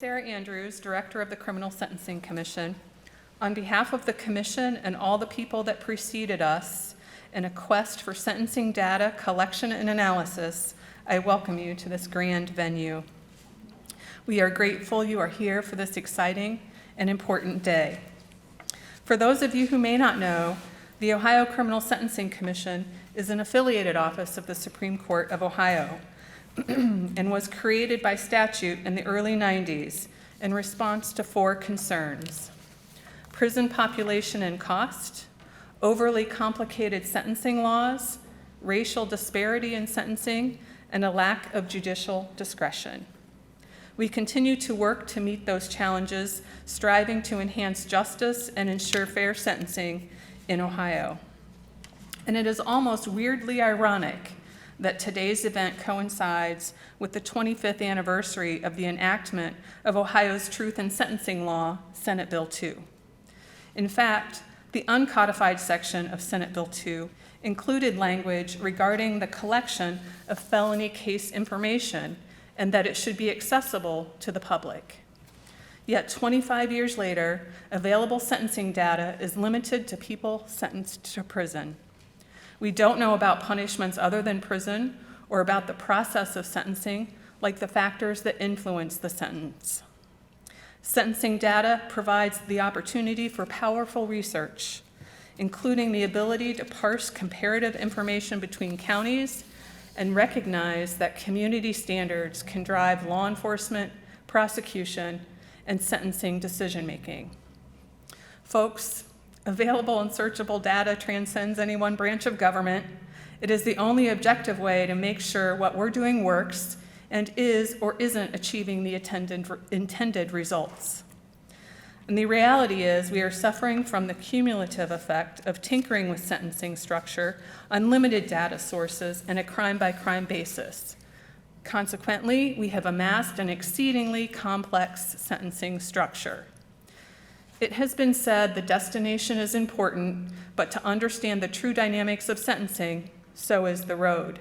Sarah Andrews, Director of the Criminal Sentencing Commission. On behalf of the Commission and all the people that preceded us in a quest for sentencing data collection and analysis, I welcome you to this grand venue. We are grateful you are here for this exciting and important day. For those of you who may not know, the Ohio Criminal Sentencing Commission is an affiliated office of the Supreme Court of Ohio and was created by statute in the early 90s in response to four concerns: prison population and cost, overly complicated sentencing laws, racial disparity in sentencing, and a lack of judicial discretion. We continue to work to meet those challenges, striving to enhance justice and ensure fair sentencing in Ohio. And it is almost weirdly ironic that today's event coincides with the 25th anniversary of the enactment of Ohio's Truth in Sentencing Law, Senate Bill 2. In fact, the uncodified section of Senate Bill 2 included language regarding the collection of felony case information and that it should be accessible to the public. Yet 25 years later, available sentencing data is limited to people sentenced to prison. We don't know about punishments other than prison or about the process of sentencing, like the factors that influence the sentence. Sentencing data provides the opportunity for powerful research, including the ability to parse comparative information between counties and recognize that community standards can drive law enforcement, prosecution, and sentencing decision-making. Folks, available and searchable data transcends any one branch of government. It is the only objective way to make sure what we're doing works and is or isn't achieving the intended results. And the reality is we are suffering from the cumulative effect of tinkering with sentencing structure on limited data sources and a crime-by-crime basis. Consequently, we have amassed an exceedingly complex sentencing structure. It has been said the destination is important, but to understand the true dynamics of sentencing, so is the road.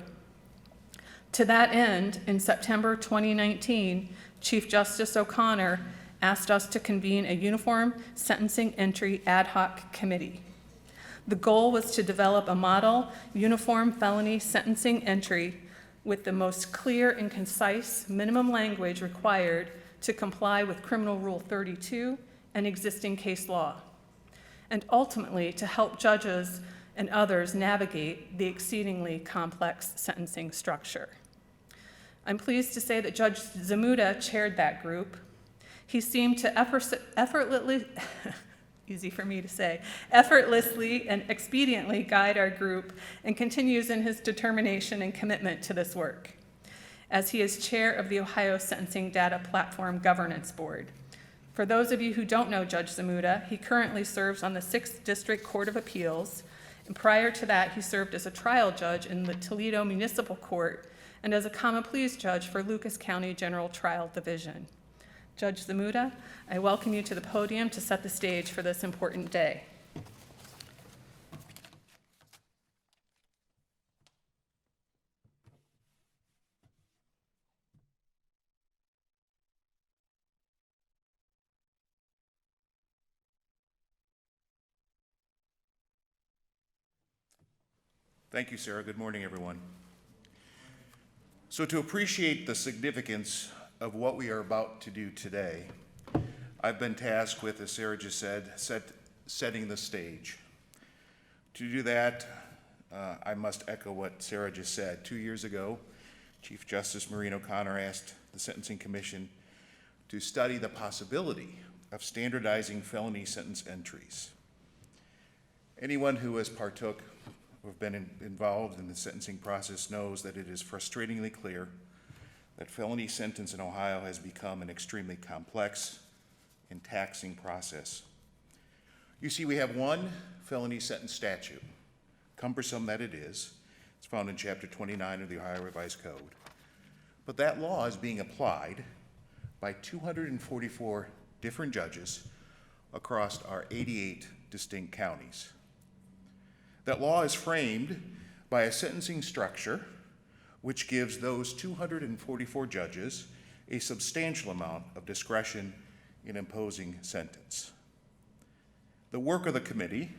To that end, in September 2019, Chief Justice O'Connor asked us to convene a uniform sentencing entry ad hoc committee. The goal was to develop a model uniform felony sentencing entry with the most clear and concise minimum language required to comply with Criminal Rule 32 and existing case law, and ultimately to help judges and others navigate the exceedingly complex sentencing structure. I'm pleased to say that Judge Zamuda chaired that group. He seemed to effortlessly and expediently guide our group and continues in his determination and commitment to this work, as he is chair of the Ohio Sentencing Data Platform Governance Board. For those of you who don't know Judge Zamuda, he currently serves on the 6th District Court of Appeals, and prior to that, he served as a trial judge in the Toledo Municipal Court and as a common pleas judge for Lucas County General Trial Division. Judge Zamuda, I welcome you to the podium to set the stage for this important day. Thank you, Sarah. Good morning, everyone. So to appreciate the significance of what we are about to do today, I've been tasked with, as Sarah just said, setting the stage. To do that, I must echo what Sarah just said. 2 years ago, Chief Justice Maureen O'Connor asked the Sentencing Commission to study the possibility of standardizing felony sentence entries. Anyone who has partook or been involved in the sentencing process knows that it is frustratingly clear that felony sentence in Ohio has become an extremely complex and taxing process. You see, we have one felony sentence statute, cumbersome that it is. It's found in Chapter 29 of the Ohio Revised Code. But that law is being applied by 244 different judges across our 88 distinct counties. That law is framed by a sentencing structure which gives those 244 judges a substantial amount of discretion in imposing sentence. The work of the committee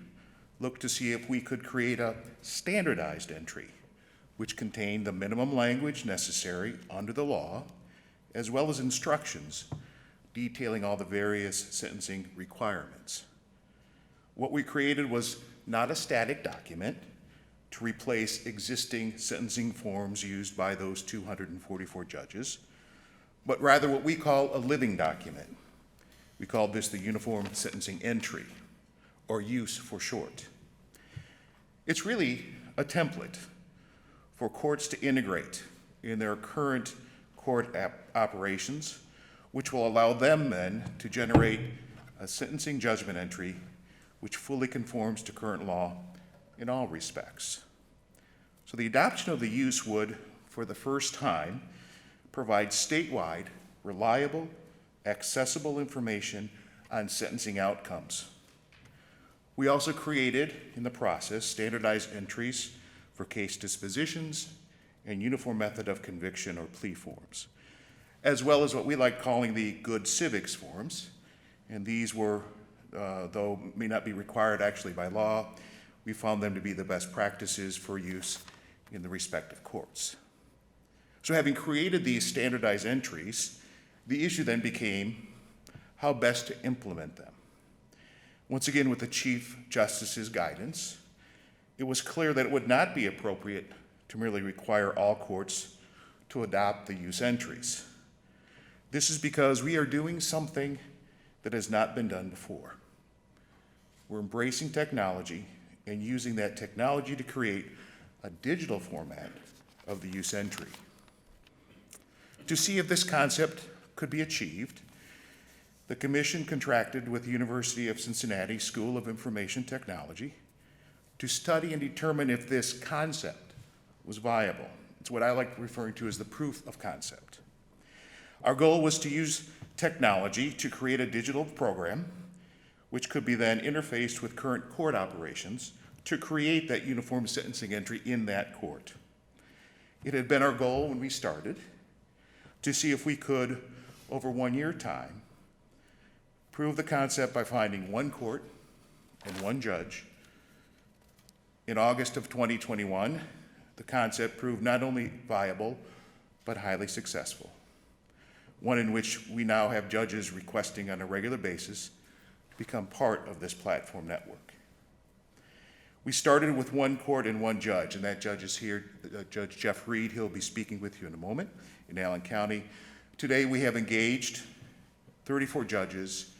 looked to see if we could create a standardized entry, which contained the minimum language necessary under the law, as well as instructions detailing all the various sentencing requirements. What we created was not a static document to replace existing sentencing forms used by those 244 judges, but rather what we call a living document. We called this the Uniform Sentencing Entry, or USE for short. It's really a template for courts to integrate in their current court operations, which will allow them then to generate a sentencing judgment entry which fully conforms to current law in all respects. So the adoption of the USE would, for the first time, provide statewide, reliable, accessible information on sentencing outcomes. We also created, in the process, standardized entries for case dispositions and uniform method of conviction or plea forms, as well as what we like calling the good civics forms. And these were, though may not be required actually by law, we found them to be the best practices for use in the respective courts. So having created these standardized entries, the issue then became how best to implement them. Once again, with the Chief Justice's guidance, it was clear that it would not be appropriate to merely require all courts to adopt the USE entries. This is because we are doing something that has not been done before. We're embracing technology and using that technology to create a digital format of the USE entry. To see if this concept could be achieved, the Commission contracted with the University of Cincinnati School of Information Technology to study and determine if this concept was viable. It's what I like referring to as the proof of concept. Our goal was to use technology to create a digital program which could be then interfaced with current court operations to create that uniform sentencing entry in that court. It had been our goal when we started to see if we could, over 1 year time, prove the concept by finding one court and one judge. In August of 2021, the concept proved not only viable, but highly successful. One in which we now have judges requesting on a regular basis to become part of this platform network. We started with one court and one judge, and that judge is here, Judge Jeff Reed. He'll be speaking with you in a moment in Allen County. Today we have engaged 34 judges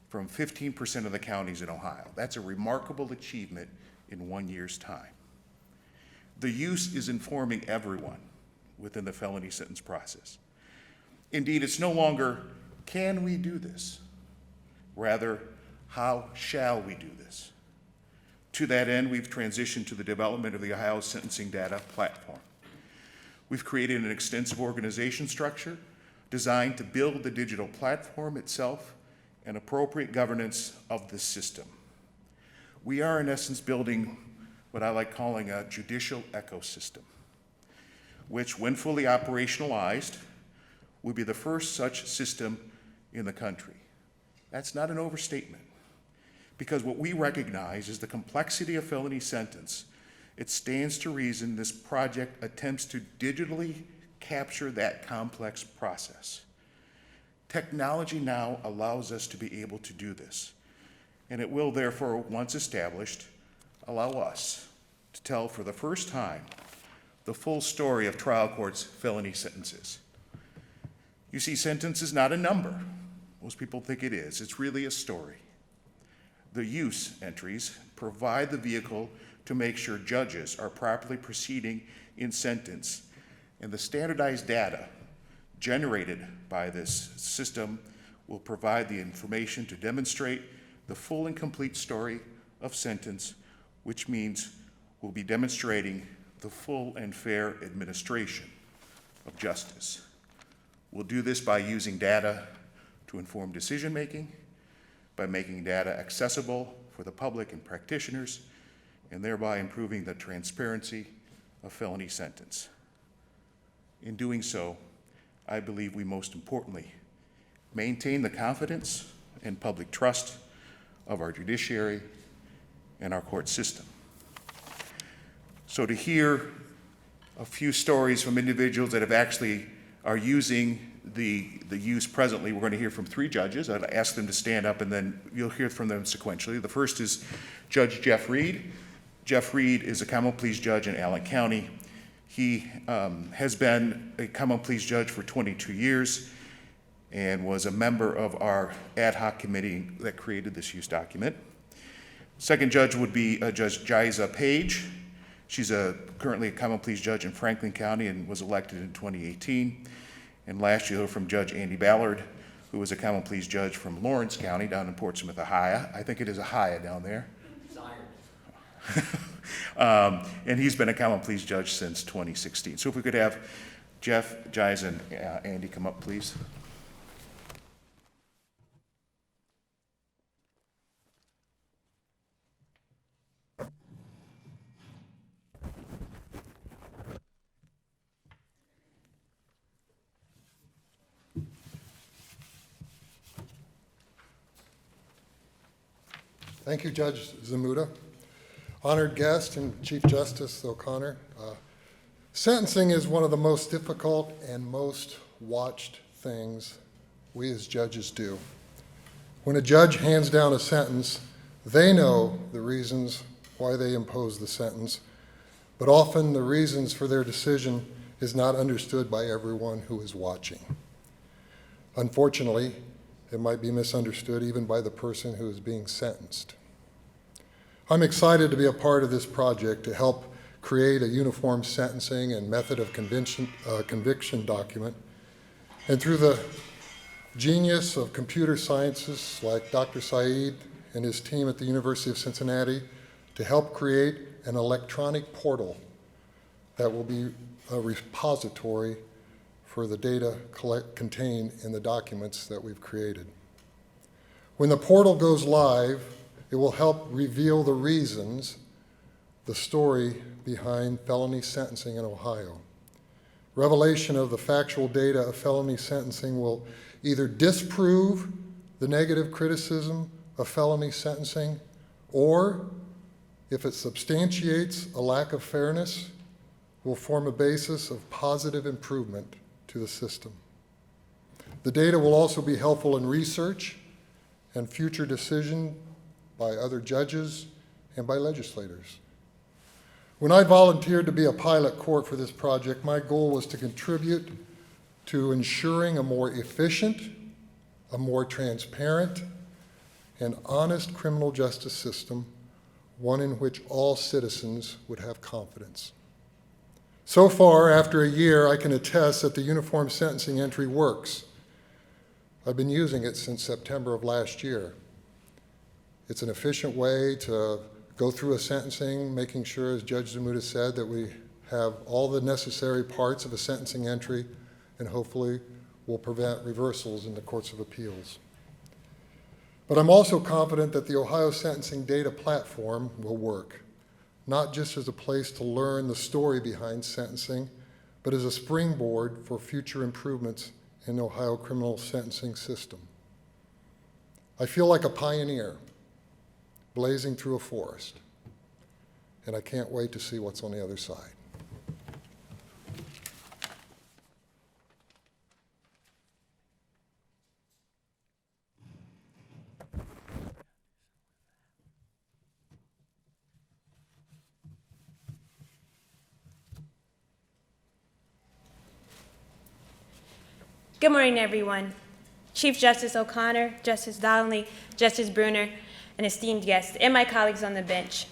from 15% of the counties in Ohio. That's a remarkable achievement in 1 year's time. The USE is informing everyone within the felony sentence process. Indeed, it's no longer, can we do this? Rather, how shall we do this? To that end, we've transitioned to the development of the Ohio Sentencing Data Platform. We've created an extensive organization structure designed to build the digital platform itself and appropriate governance of the system. We are, in essence, building what I like calling a judicial ecosystem, which, when fully operationalized, will be the first such system in the country. That's not an overstatement, because what we recognize is the complexity of felony sentence. It stands to reason this project attempts to digitally capture that complex process. Technology now allows us to be able to do this, and it will therefore, once established, allow us to tell for the first time the full story of trial courts' felony sentences. You see, sentence is not a number. Most people think it is. It's really a story. The USE entries provide the vehicle to make sure judges are properly proceeding in sentence, and the standardized data generated by this system will provide the information to demonstrate the full and complete story of sentence, which means we'll be demonstrating the full and fair administration of justice. We'll do this by using data to inform decision-making, by making data accessible for the public and practitioners, and thereby improving the transparency of felony sentence. In doing so, I believe we most importantly maintain the confidence and public trust of our judiciary and our court system. So to hear a few stories from individuals that have actually are using the use presently, we're going to hear from 3 judges. I'll ask them to stand up and then you'll hear from them sequentially. The first is Judge Jeff Reed. Jeff Reed is a common pleas judge in Allen County. He has been a common pleas judge for 22 years and was a member of our ad hoc committee that created this use document. Second judge would be Judge Jiza Page. She's currently a common pleas judge in Franklin County and was elected in 2018. And last you'll hear from Judge Andy Ballard, who was a common pleas judge from Lawrence County down in Portsmouth, Ohio. I think it is Ohio down there. And he's been a common pleas judge since 2016. So if we could have Jeff, Jiza, and Andy come up, please. Thank you, Judge Zamuda. Honored guest and Chief Justice O'Connor. Sentencing is one of the most difficult and most watched things we as judges do. When a judge hands down a sentence, they know the reasons why they impose the sentence, but often the reasons for their decision is not understood by everyone who is watching. Unfortunately, it might be misunderstood even by the person who is being sentenced. I'm excited to be a part of this project to help create a uniform sentencing and method of conviction document. And through the genius of computer scientists like Dr. Saeed and his team at the University of Cincinnati, to help create an electronic portal that will be a repository for the data contained in the documents that we've created. When the portal goes live, it will help reveal the reasons, the story behind felony sentencing in Ohio. Revelation of the factual data of felony sentencing will either disprove the negative criticism of felony sentencing, or if it substantiates a lack of fairness, will form a basis of positive improvement to the system. The data will also be helpful in research and future decision by other judges and by legislators. When I volunteered to be a pilot court for this project, my goal was to contribute to ensuring a more efficient, a more transparent, and honest criminal justice system, one in which all citizens would have confidence. So far, after a year, I can attest that the uniform sentencing entry works. I've been using it since September of last year. It's an efficient way to go through a sentencing, making sure, as Judge Zamuda said, that we have all the necessary parts of a sentencing entry, and hopefully will prevent reversals in the courts of appeals. But I'm also confident that the Ohio Sentencing Data Platform will work, not just as a place to learn the story behind sentencing, but as a springboard for future improvements in the Ohio criminal sentencing system. I feel like a pioneer blazing through a forest, and I can't wait to see what's on the other side. Good morning, everyone. Chief Justice O'Connor, Justice Donnelly, Justice Bruner, and esteemed guests, and my colleagues on the bench.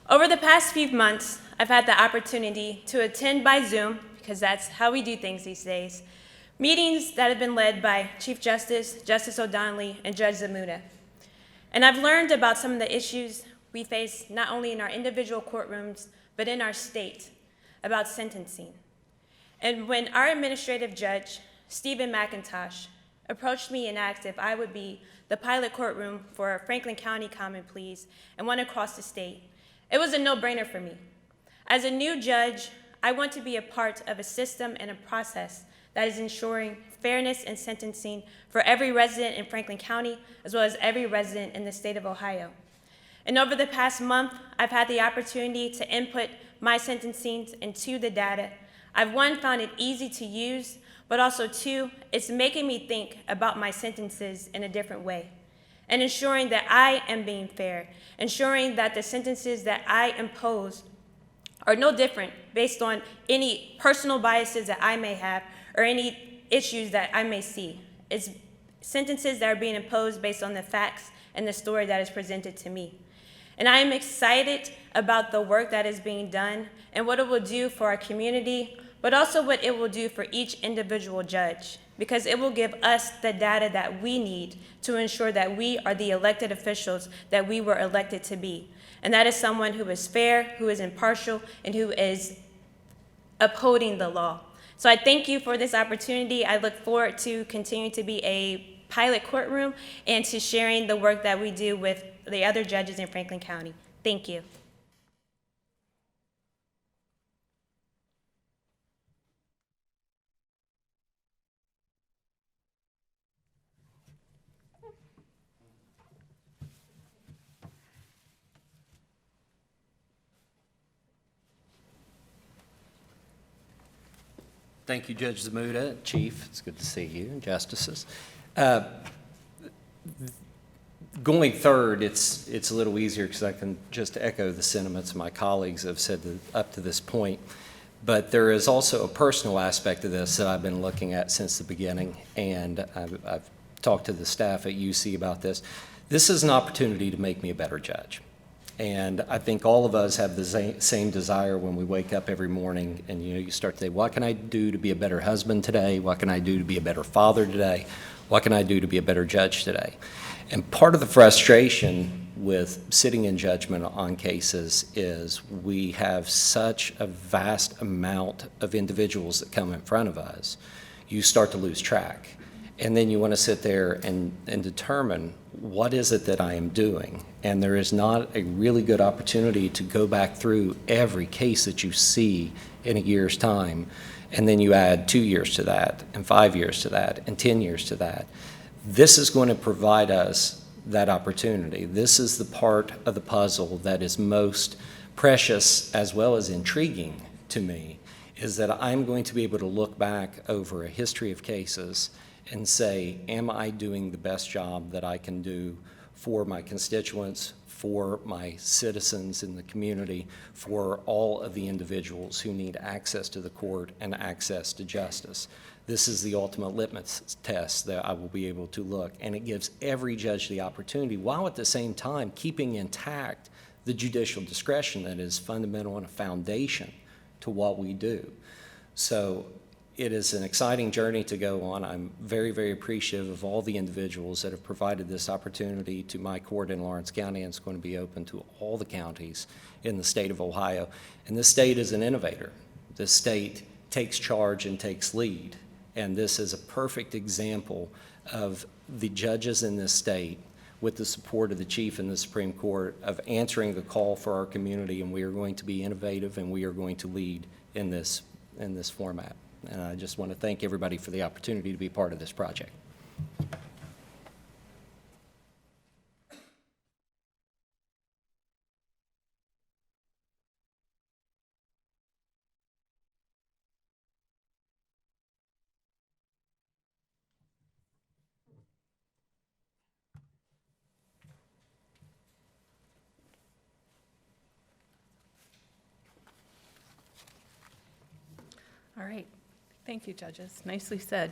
Over the past few months, I've had the opportunity to attend by Zoom, because that's how we do things these days, meetings that have been led by Chief Justice, Justice O'Donnell, and Judge Zamuda. And I've learned about some of the issues we face not only in our individual courtrooms, but in our state, about sentencing. And when our administrative judge, Stephen McIntosh, approached me and asked if I would be the pilot courtroom for Franklin County Common Pleas and one across the state, it was a no-brainer for me. As a new judge, I want to be a part of a system and a process that is ensuring fairness in sentencing for every resident in Franklin County, as well as every resident in the state of Ohio. And over the past month, I've had the opportunity to input my sentencing into the data. I've, one, found it easy to use, but also two, it's making me think about my sentences in a different way, and ensuring that I am being fair, ensuring that the sentences that I impose are no different based on any personal biases that I may have or any issues that I may see. It's sentences that are being imposed based on the facts and the story that is presented to me. And I am excited about the work that is being done and what it will do for our community, but also what it will do for each individual judge, because it will give us the data that we need to ensure that we are the elected officials that we were elected to be. And that is someone who is fair, who is impartial, and who is upholding the law. So I thank you for this opportunity. I look forward to continuing to be a pilot courtroom and to sharing the work that we do with the other judges in Franklin County. Thank you. Thank you, Judge Zamuda, Chief. It's good to see you, and justices. Going third, it's a little easier because I can just echo the sentiments my colleagues have said up to this point. But there is also a personal aspect of this that I've been looking at since the beginning, and I've talked to the staff at UC about this. This is an opportunity to make me a better judge. And I think all of us have the same desire when we wake up every morning and you start to say, what can I do to be a better husband today? What can I do to be a better father today? What can I do to be a better judge today? And part of the frustration with sitting in judgment on cases is we have such a vast amount of individuals that come in front of us, you start to lose track. And then you want to sit there and determine what is it that I am doing. And there is not a really good opportunity to go back through every case that you see in a year's time. And then you add 2 years to that, and 5 years to that, and 10 years to that. This is going to provide us that opportunity. This is the part of the puzzle that is most precious as well as intriguing to me, is that I'm going to be able to look back over a history of cases and say, am I doing the best job that I can do for my constituents, for my citizens in the community, for all of the individuals who need access to the court and access to justice? This is the ultimate litmus test that I will be able to look, and it gives every judge the opportunity, while at the same time keeping intact the judicial discretion that is fundamental and a foundation to what we do. So it is an exciting journey to go on. I'm very, very appreciative of all the individuals that have provided this opportunity to my court in Lawrence County, and it's going to be open to all the counties in the state of Ohio. And this state is an innovator. This state takes charge and takes lead. And this is a perfect example of the judges in this state, with the support of the chief and the Supreme Court, of answering the call for our community, and we are going to be innovative and we are going to lead in this format. And I just want to thank everybody for the opportunity to be part of this project. All right. Thank you, judges. Nicely said.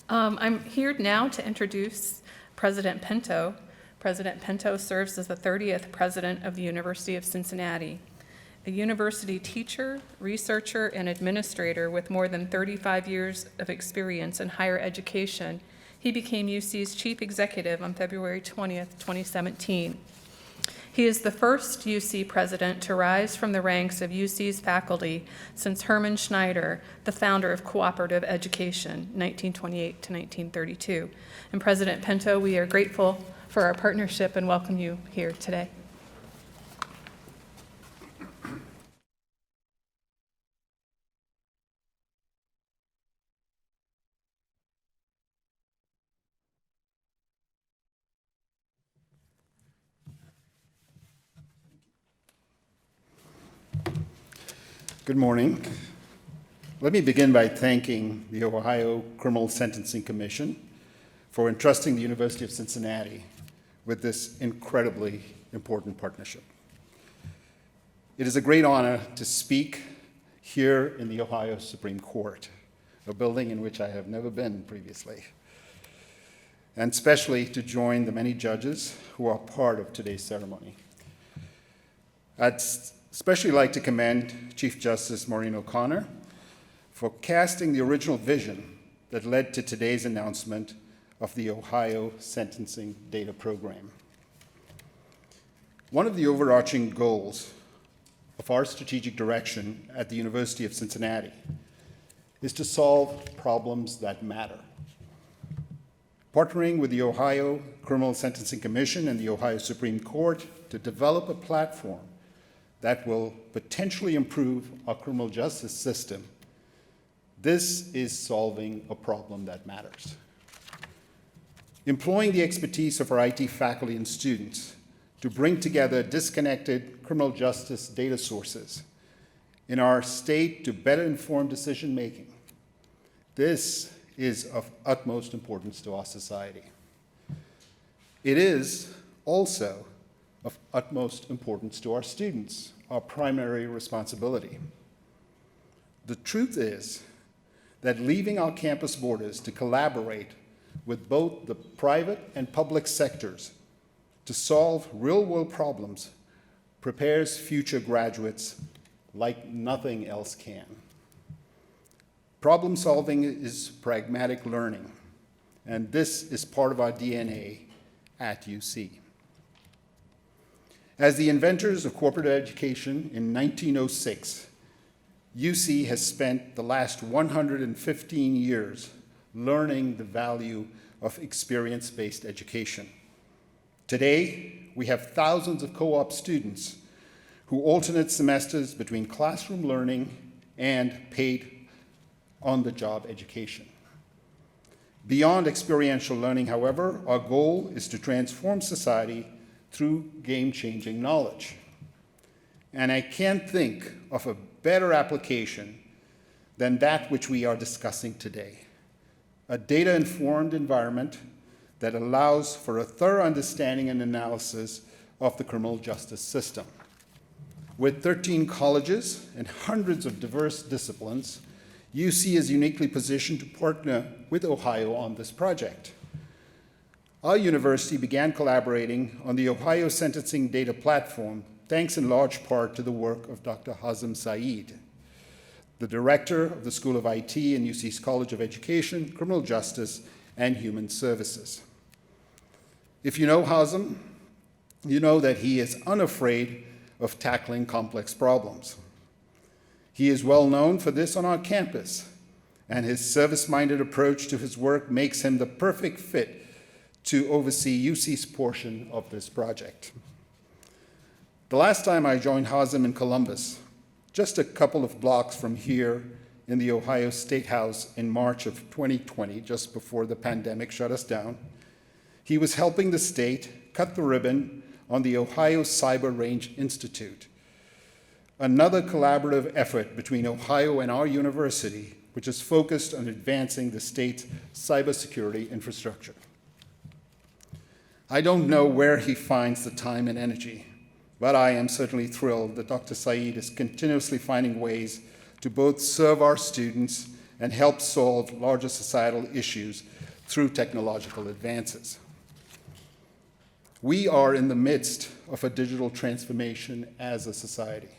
I'm here now to introduce President Pinto. President Pinto serves as the 30th president of the University of Cincinnati. A university teacher, researcher, and administrator with more than 35 years of experience in higher education, he became UC's chief executive on February 20th, 2017. He is the first UC president to rise from the ranks of UC's faculty since Herman Schneider, the founder of cooperative education, 1928 to 1932. And President Pinto, we are grateful for our partnership and welcome you here today. Good morning. Let me begin by thanking the Ohio Criminal Sentencing Commission for entrusting the University of Cincinnati with this incredibly important partnership. It is a great honor to speak here in the Ohio Supreme Court, a building in which I have never been previously, and especially to join the many judges who are part of today's ceremony. I'd especially like to commend Chief Justice Maureen O'Connor for casting the original vision that led to today's announcement of the Ohio Sentencing Data Program. One of the overarching goals of our strategic direction at the University of Cincinnati is to solve problems that matter. Partnering with the Ohio Criminal Sentencing Commission and the Ohio Supreme Court to develop a platform that will potentially improve our criminal justice system, this is solving a problem that matters. Employing the expertise of our IT faculty and students to bring together disconnected criminal justice data sources in our state to better inform decision-making, this is of utmost importance to our society. It is also of utmost importance to our students, our primary responsibility. The truth is that leaving our campus borders to collaborate with both the private and public sectors to solve real-world problems prepares future graduates like nothing else can. Problem solving is pragmatic learning, and this is part of our DNA at UC. As the inventors of corporate education in 1906, UC has spent the last 115 years learning the value of experience-based education. Today, we have thousands of co-op students who alternate semesters between classroom learning and paid on-the-job education. Beyond experiential learning, however, our goal is to transform society through game-changing knowledge. And I can't think of a better application than that which we are discussing today: a data-informed environment that allows for a thorough understanding and analysis of the criminal justice system. With 13 colleges and hundreds of diverse disciplines, UC is uniquely positioned to partner with Ohio on this project. Our university began collaborating on the Ohio Sentencing Data Platform thanks in large part to the work of Dr. Hazem Saeed, the director of the School of IT and UC's College of Education, Criminal Justice, and Human Services. If you know Hazem, you know that he is unafraid of tackling complex problems. He is well known for this on our campus, and his service-minded approach to his work makes him the perfect fit to oversee UC's portion of this project. The last time I joined Hazem in Columbus, just a couple of blocks from here in the Ohio State House in March of 2020, just before the pandemic shut us down, he was helping the state cut the ribbon on the Ohio Cyber Range Institute, another collaborative effort between Ohio and our university, which is focused on advancing the state's cybersecurity infrastructure. I don't know where he finds the time and energy, but I am certainly thrilled that Dr. Saeed is continuously finding ways to both serve our students and help solve larger societal issues through technological advances. We are in the midst of a digital transformation as a society,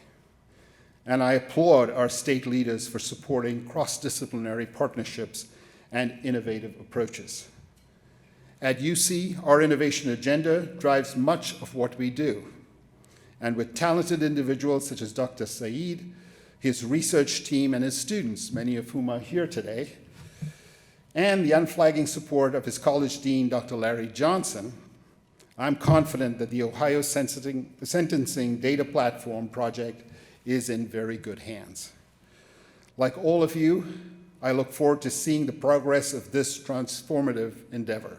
and I applaud our state leaders for supporting cross-disciplinary partnerships and innovative approaches. At UC, our innovation agenda drives much of what we do, and with talented individuals such as Dr. Saeed, his research team, and his students, many of whom are here today, and the unflagging support of his college dean, Dr. Larry Johnson, I'm confident that the Ohio Sentencing Data Platform project is in very good hands. Like all of you, I look forward to seeing the progress of this transformative endeavor.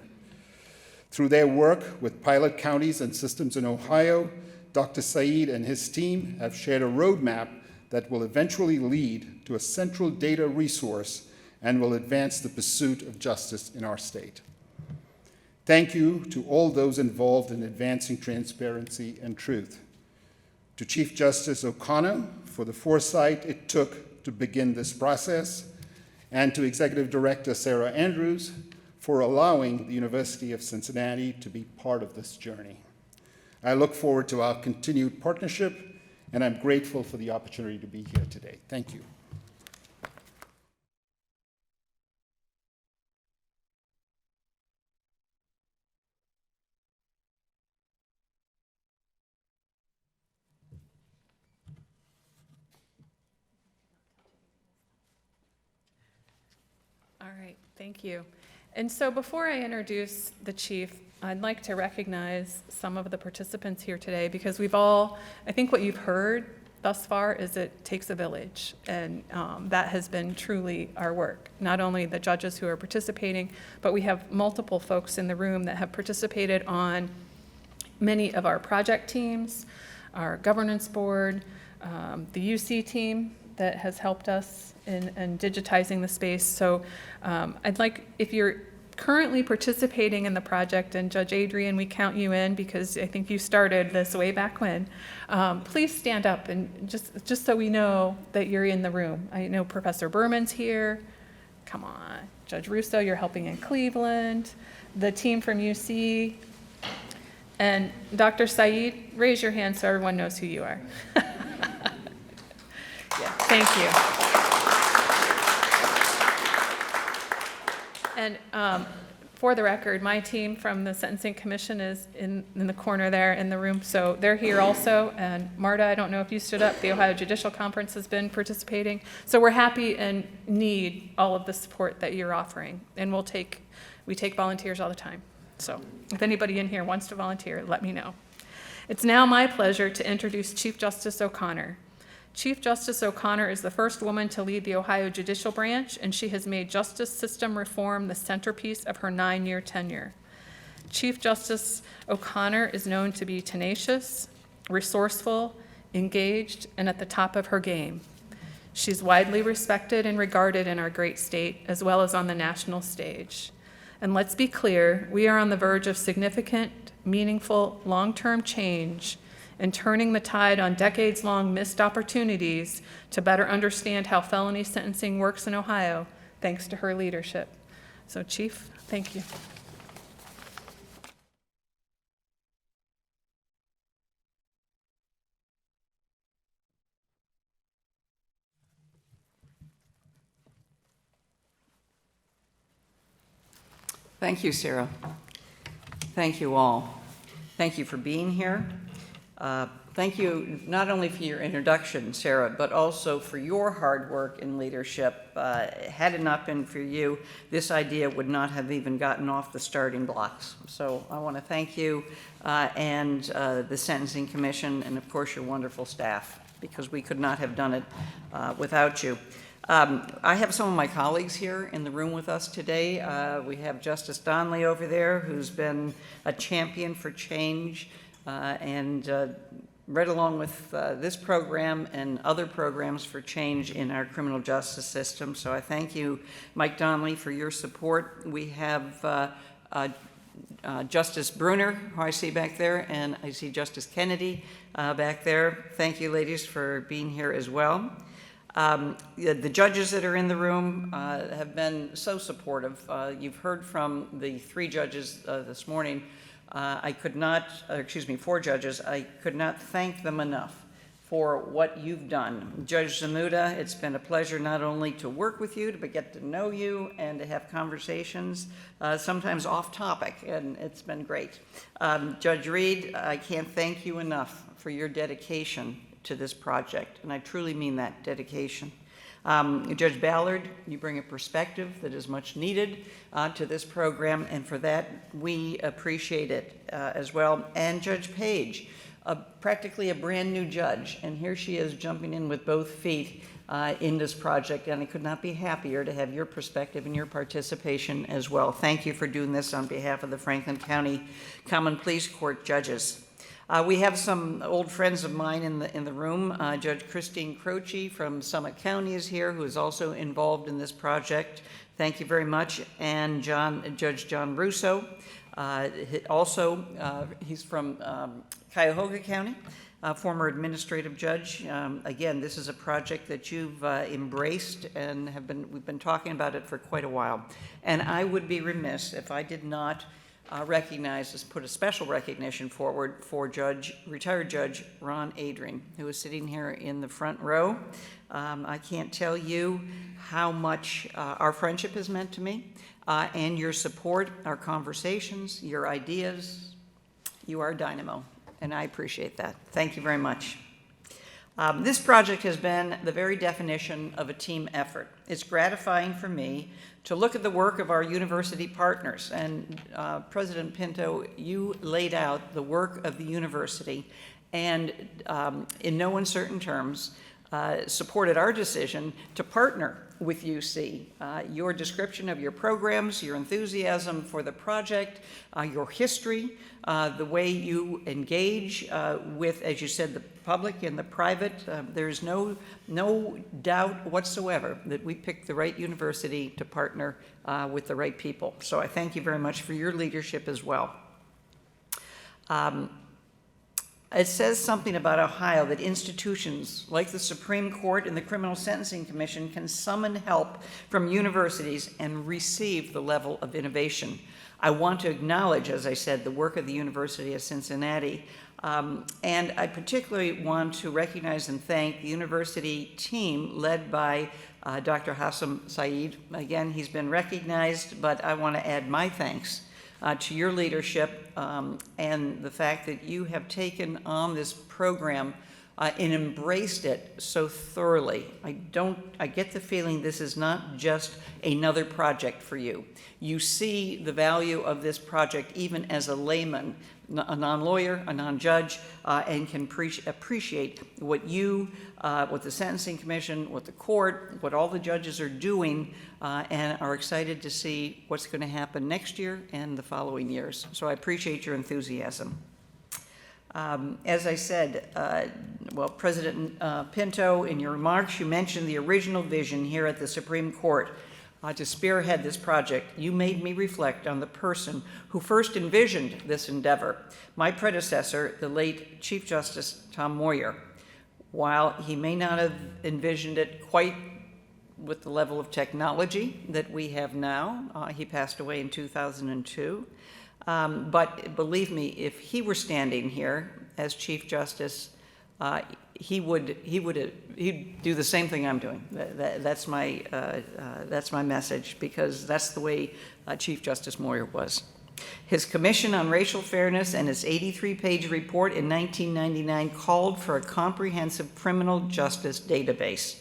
Through their work with pilot counties and systems in Ohio, Dr. Saeed and his team have shared a roadmap that will eventually lead to a central data resource and will advance the pursuit of justice in our state. Thank you to all those involved in advancing transparency and truth. To Chief Justice O'Connor for the foresight it took to begin this process, and to Executive Director Sarah Andrews for allowing the University of Cincinnati to be part of this journey. I look forward to our continued partnership, and I'm grateful for the opportunity to be here today. Thank you. All right, thank you. And so before I introduce the chief, I'd like to recognize some of the participants here today, because I think what you've heard thus far is it takes a village, and that has been truly our work. Not only the judges who are participating, but we have multiple folks in the room that have participated on many of our project teams, our governance board, the UC team that has helped us in digitizing the space. So I'd like, if you're currently participating in the project, and Judge Adrian, we count you in because I think you started this way back when, please stand up, and just so we know that you're in the room. I know Professor Berman's here. Come on. Judge Russo, you're helping in Cleveland. The team from UC. And Dr. Saeed, raise your hand so everyone knows who you are. Yeah, thank you. And for the record, my team from the Sentencing Commission is in the corner there in the room, so they're here also. And Marta, I don't know if you stood up, the Ohio Judicial Conference has been participating. So we're happy and need all of the support that you're offering. And we take volunteers all the time. So if anybody in here wants to volunteer, let me know. It's now my pleasure to introduce Chief Justice O'Connor. Chief Justice O'Connor is the first woman to lead the Ohio Judicial Branch, and she has made justice system reform the centerpiece of her 9-year tenure. Chief Justice O'Connor is known to be tenacious, resourceful, engaged, and at the top of her game. She's widely respected and regarded in our great state, as well as on the national stage. And let's be clear, we are on the verge of significant, meaningful, long-term change and turning the tide on decades-long missed opportunities to better understand how felony sentencing works in Ohio, thanks to her leadership. So, Chief, thank you. Thank you, Sarah. Thank you all. Thank you for being here. Thank you not only for your introduction, Sarah, but also for your hard work and leadership. Had it not been for you, this idea would not have even gotten off the starting blocks. So I want to thank you and the Sentencing Commission, and of course your wonderful staff, because we could not have done it without you. I have some of my colleagues here in the room with us today. We have Justice Donnelly over there, who's been a champion for change and right along with this program and other programs for change in our criminal justice system. So I thank you, Mike Donnelly, for your support. We have Justice Bruner, who I see back there, and I see Justice Kennedy back there. Thank you, ladies, for being here as well. The judges that are in the room have been so supportive. You've heard from the 3 judges this morning. 4 judges. I could not thank them enough for what you've done. Judge Zamuda, it's been a pleasure not only to work with you, but get to know you and to have conversations, sometimes off topic, and it's been great. Judge Reed, I can't thank you enough for your dedication to this project, and I truly mean that dedication. Judge Ballard, you bring a perspective that is much needed to this program, and for that we appreciate it as well. And Judge Page, practically a brand new judge, and here she is jumping in with both feet in this project, and I could not be happier to have your perspective and your participation as well. Thank you for doing this on behalf of the Franklin County Common Pleas Court judges. We have some old friends of mine in the room. Judge Christine Croce from Summit County is here, who is also involved in this project. Thank you very much. And Judge John Russo, he's from Cuyahoga County, former administrative judge. Again, this is a project that you've embraced and we've been talking about it for quite a while. And I would be remiss if I did not put a special recognition forward for retired Judge Ron Adrian, who is sitting here in the front row. I can't tell you how much our friendship has meant to me, and your support, our conversations, your ideas. You are dynamo, and I appreciate that. Thank you very much. This project has been the very definition of a team effort. It's gratifying for me to look at the work of our university partners. And President Pinto, you laid out the work of the university and in no uncertain terms supported our decision to partner with UC. Your description of your programs, your enthusiasm for the project, your history, the way you engage with, as you said, the public and the private. There's no doubt whatsoever that we picked the right university to partner with the right people. So I thank you very much for your leadership as well. It says something about Ohio that institutions like the Supreme Court and the Criminal Sentencing Commission can summon help from universities and receive the level of innovation. I want to acknowledge, as I said, the work of the University of Cincinnati, and I particularly want to recognize and thank the university team led by Dr. Hassam Saeed. Again, he's been recognized, but I want to add my thanks to your leadership and the fact that you have taken on this program and embraced it so thoroughly. I get the feeling this is not just another project for you. You see the value of this project even as a layman, a non-lawyer, a non-judge, and can appreciate what what the Sentencing Commission, what the court, what all the judges are doing, and are excited to see what's going to happen next year and the following years. So I appreciate your enthusiasm. As I said, President Pinto, in your remarks, you mentioned the original vision here at the Supreme Court to spearhead this project. You made me reflect on the person who first envisioned this endeavor, my predecessor, the late Chief Justice Tom Moyer. While he may not have envisioned it quite with the level of technology that we have now, he passed away in 2002. But believe me, if he were standing here as Chief Justice, he'd do the same thing I'm doing. That's my message, because that's the way Chief Justice Moyer was. His Commission on Racial Fairness and his 83-page report in 1999 called for a comprehensive criminal justice database.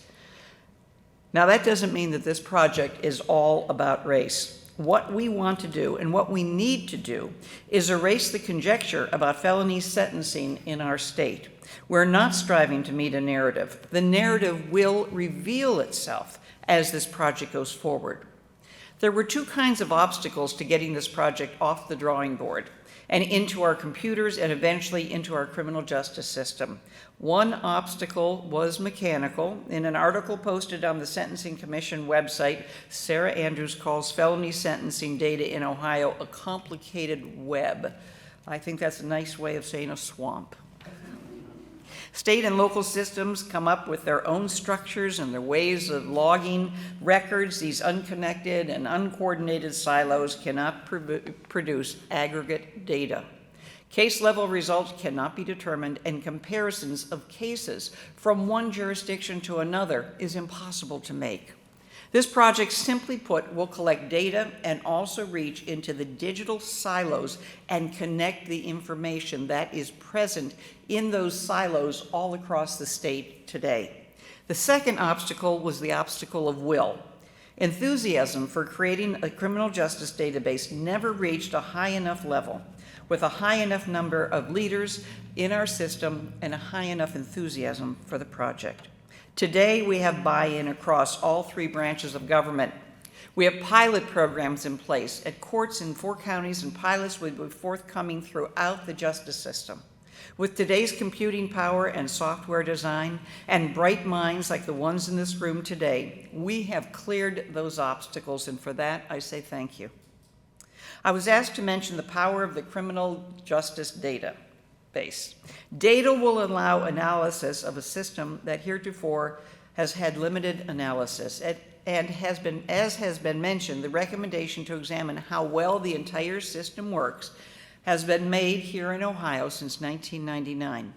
Now, that doesn't mean that this project is all about race. What we want to do and what we need to do is erase the conjecture about felony sentencing in our state. We're not striving to meet a narrative. The narrative will reveal itself as this project goes forward. There were two kinds of obstacles to getting this project off the drawing board and into our computers and eventually into our criminal justice system. One obstacle was mechanical. In an article posted on the Sentencing Commission website, Sarah Andrews calls felony sentencing data in Ohio a complicated web. I think that's a nice way of saying a swamp. State and local systems come up with their own structures and their ways of logging records. These unconnected and uncoordinated silos cannot produce aggregate data. Case-level results cannot be determined, and comparisons of cases from one jurisdiction to another is impossible to make. This project, simply put, will collect data and also reach into the digital silos and connect the information that is present in those silos all across the state today. The second obstacle was the obstacle of will. Enthusiasm for creating a criminal justice database never reached a high enough level, with a high enough number of leaders in our system and a high enough enthusiasm for the project. Today, we have buy-in across all three branches of government. We have pilot programs in place at courts in 4 counties, and pilots will be forthcoming throughout the justice system. With today's computing power and software design and bright minds like the ones in this room today, we have cleared those obstacles, and for that I say thank you. I was asked to mention the power of the criminal justice database. Data will allow analysis of a system that heretofore has had limited analysis, and as has been mentioned, the recommendation to examine how well the entire system works has been made here in Ohio since 1999.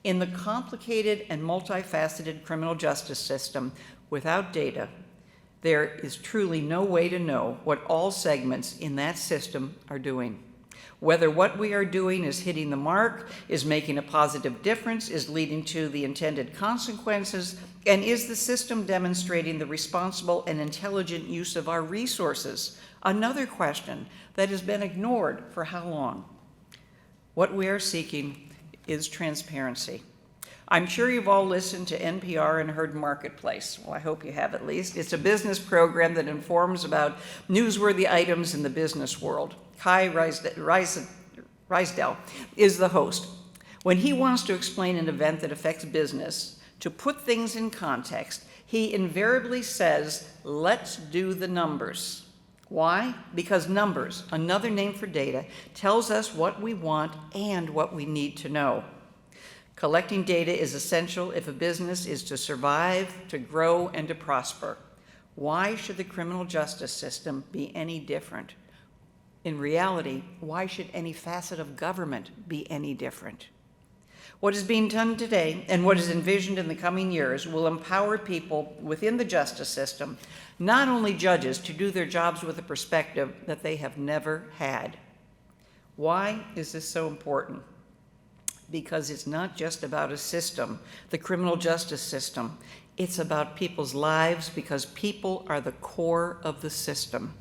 In the complicated and multifaceted criminal justice system, without data, there is truly no way to know what all segments in that system are doing. Whether what we are doing is hitting the mark, is making a positive difference, is leading to the intended consequences, and is the system demonstrating the responsible and intelligent use of our resources? Another question that has been ignored for how long? What we are seeking is transparency. I'm sure you've all listened to NPR and heard Marketplace. Well, I hope you have at least. It's a business program that informs about newsworthy items in the business world. Kai Rysdale is the host. When he wants to explain an event that affects business, to put things in context, he invariably says, "Let's do the numbers." Why? Because numbers, another name for data, tells us what we want and what we need to know. Collecting data is essential if a business is to survive, to grow, and to prosper. Why should the criminal justice system be any different? In reality, why should any facet of government be any different? What is being done today and what is envisioned in the coming years will empower people within the justice system, not only judges, to do their jobs with a perspective that they have never had. Why is this so important? Because it's not just about a system, the criminal justice system. It's about people's lives, because people are the core of the system.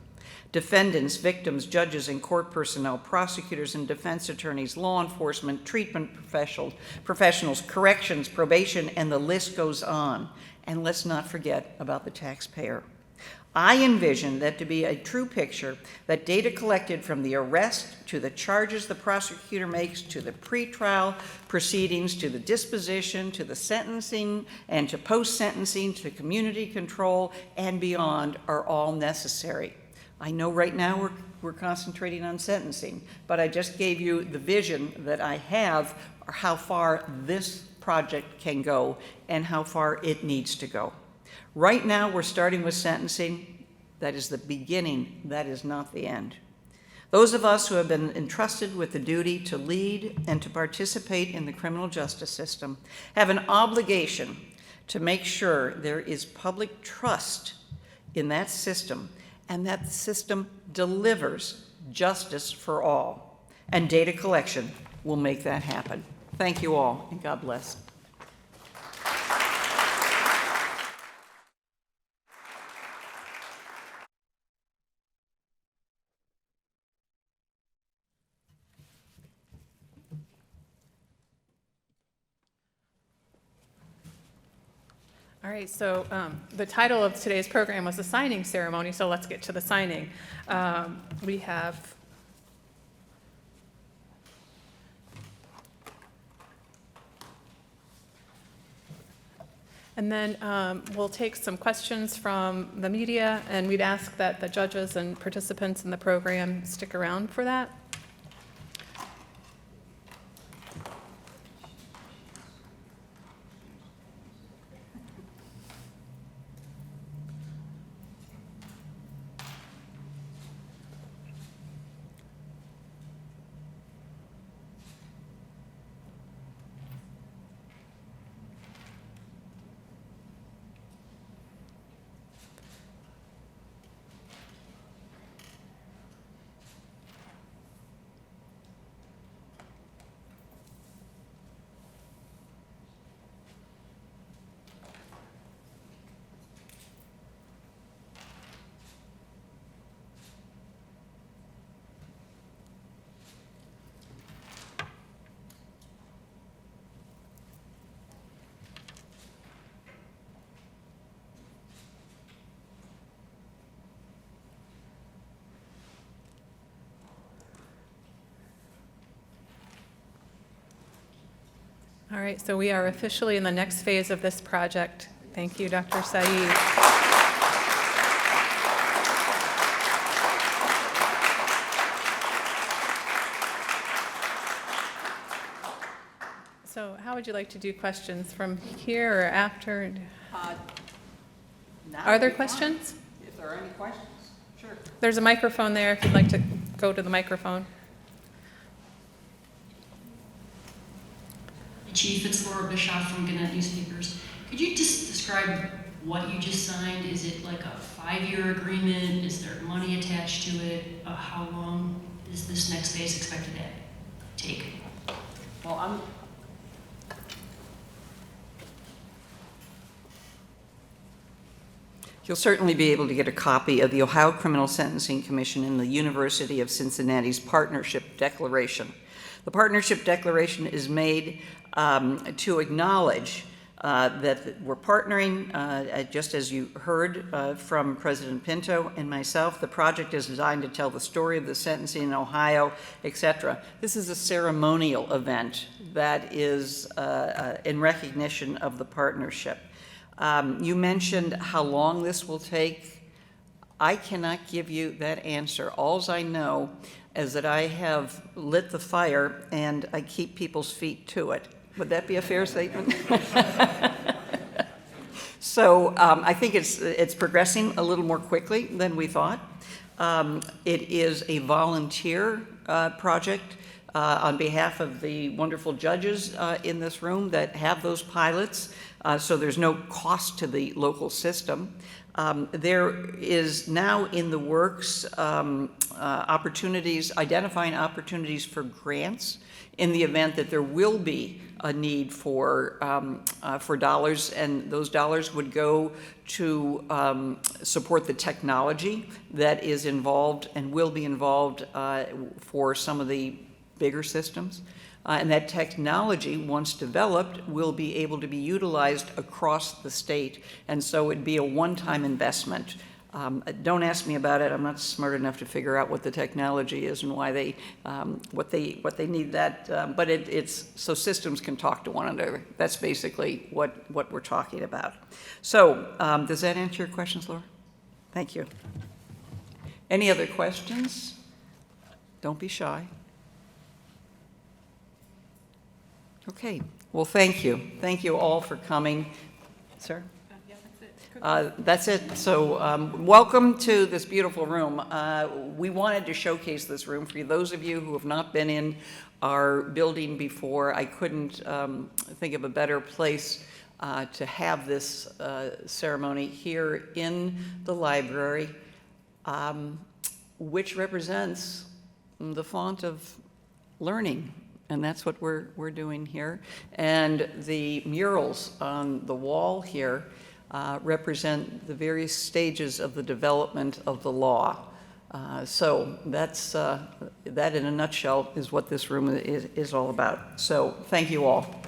Defendants, victims, judges, and court personnel, prosecutors and defense attorneys, law enforcement, treatment professionals, corrections, probation, and the list goes on. And let's not forget about the taxpayer. I envision that to be a true picture, that data collected from the arrest to the charges the prosecutor makes, to the pretrial proceedings, to the disposition, to the sentencing, and to post-sentencing, to community control, and beyond, are all necessary. I know right now we're concentrating on sentencing, but I just gave you the vision that I have, or how far this project can go and how far it needs to go. Right now, we're starting with sentencing. That is the beginning. That is not the end. Those of us who have been entrusted with the duty to lead and to participate in the criminal justice system have an obligation to make sure there is public trust in that system, and that system delivers justice for all. And data collection will make that happen. Thank you all, and God bless. All right, so the title of today's program was the signing ceremony, so let's get to the signing. We have and then we'll take some questions from the media, and we'd ask that the judges and participants in the program stick around for that. All right, so we are officially in the next phase of this project. Thank you, Dr. Saeed. So how would you like to do questions, from here or after? Are there questions? If there are any questions, sure. There's a microphone there if you'd like to go to the microphone. Chief, it's Laura Bischoff from Gannett Newspapers. Could you just describe what you just signed? Is it like a 5-year agreement? Is there money attached to it? How long is this next phase expected to take? Well, You'll certainly be able to get a copy of the Ohio Criminal Sentencing Commission and the University of Cincinnati's Partnership Declaration. The Partnership Declaration is made to acknowledge that we're partnering, just as you heard from President Pinto and myself. The project is designed to tell the story of the sentencing in Ohio, etc. This is a ceremonial event that is in recognition of the partnership. You mentioned how long this will take. I cannot give you that answer. Alls I know is that I have lit the fire and I keep people's feet to it. Would that be a fair statement? So I think it's progressing a little more quickly than we thought. It is a volunteer project on behalf of the wonderful judges in this room that have those pilots. So there's no cost to the local system. There is now in the works identifying opportunities for grants in the event that there will be a need for dollars, and those dollars would go to support the technology that is involved and will be involved for some of the bigger systems. And that technology, once developed, will be able to be utilized across the state. And so it'd be a one-time investment. Don't ask me about it. I'm not smart enough to figure out what the technology is and why they, what they need that. But it's so systems can talk to one another. That's basically what we're talking about. So does that answer your questions, Laura? Thank you. Any other questions? Don't be shy. Okay, well, thank you. Thank you all for coming. Sir? Yeah, that's it. That's it. So welcome to this beautiful room. We wanted to showcase this room for you. Those of you who have not been in our building before, I couldn't think of a better place to have this ceremony here in the library, which represents the font of learning. And that's what we're doing here. And the murals on the wall here represent the various stages of the development of the law. So that's, that in a nutshell is what this room is all about. So thank you all.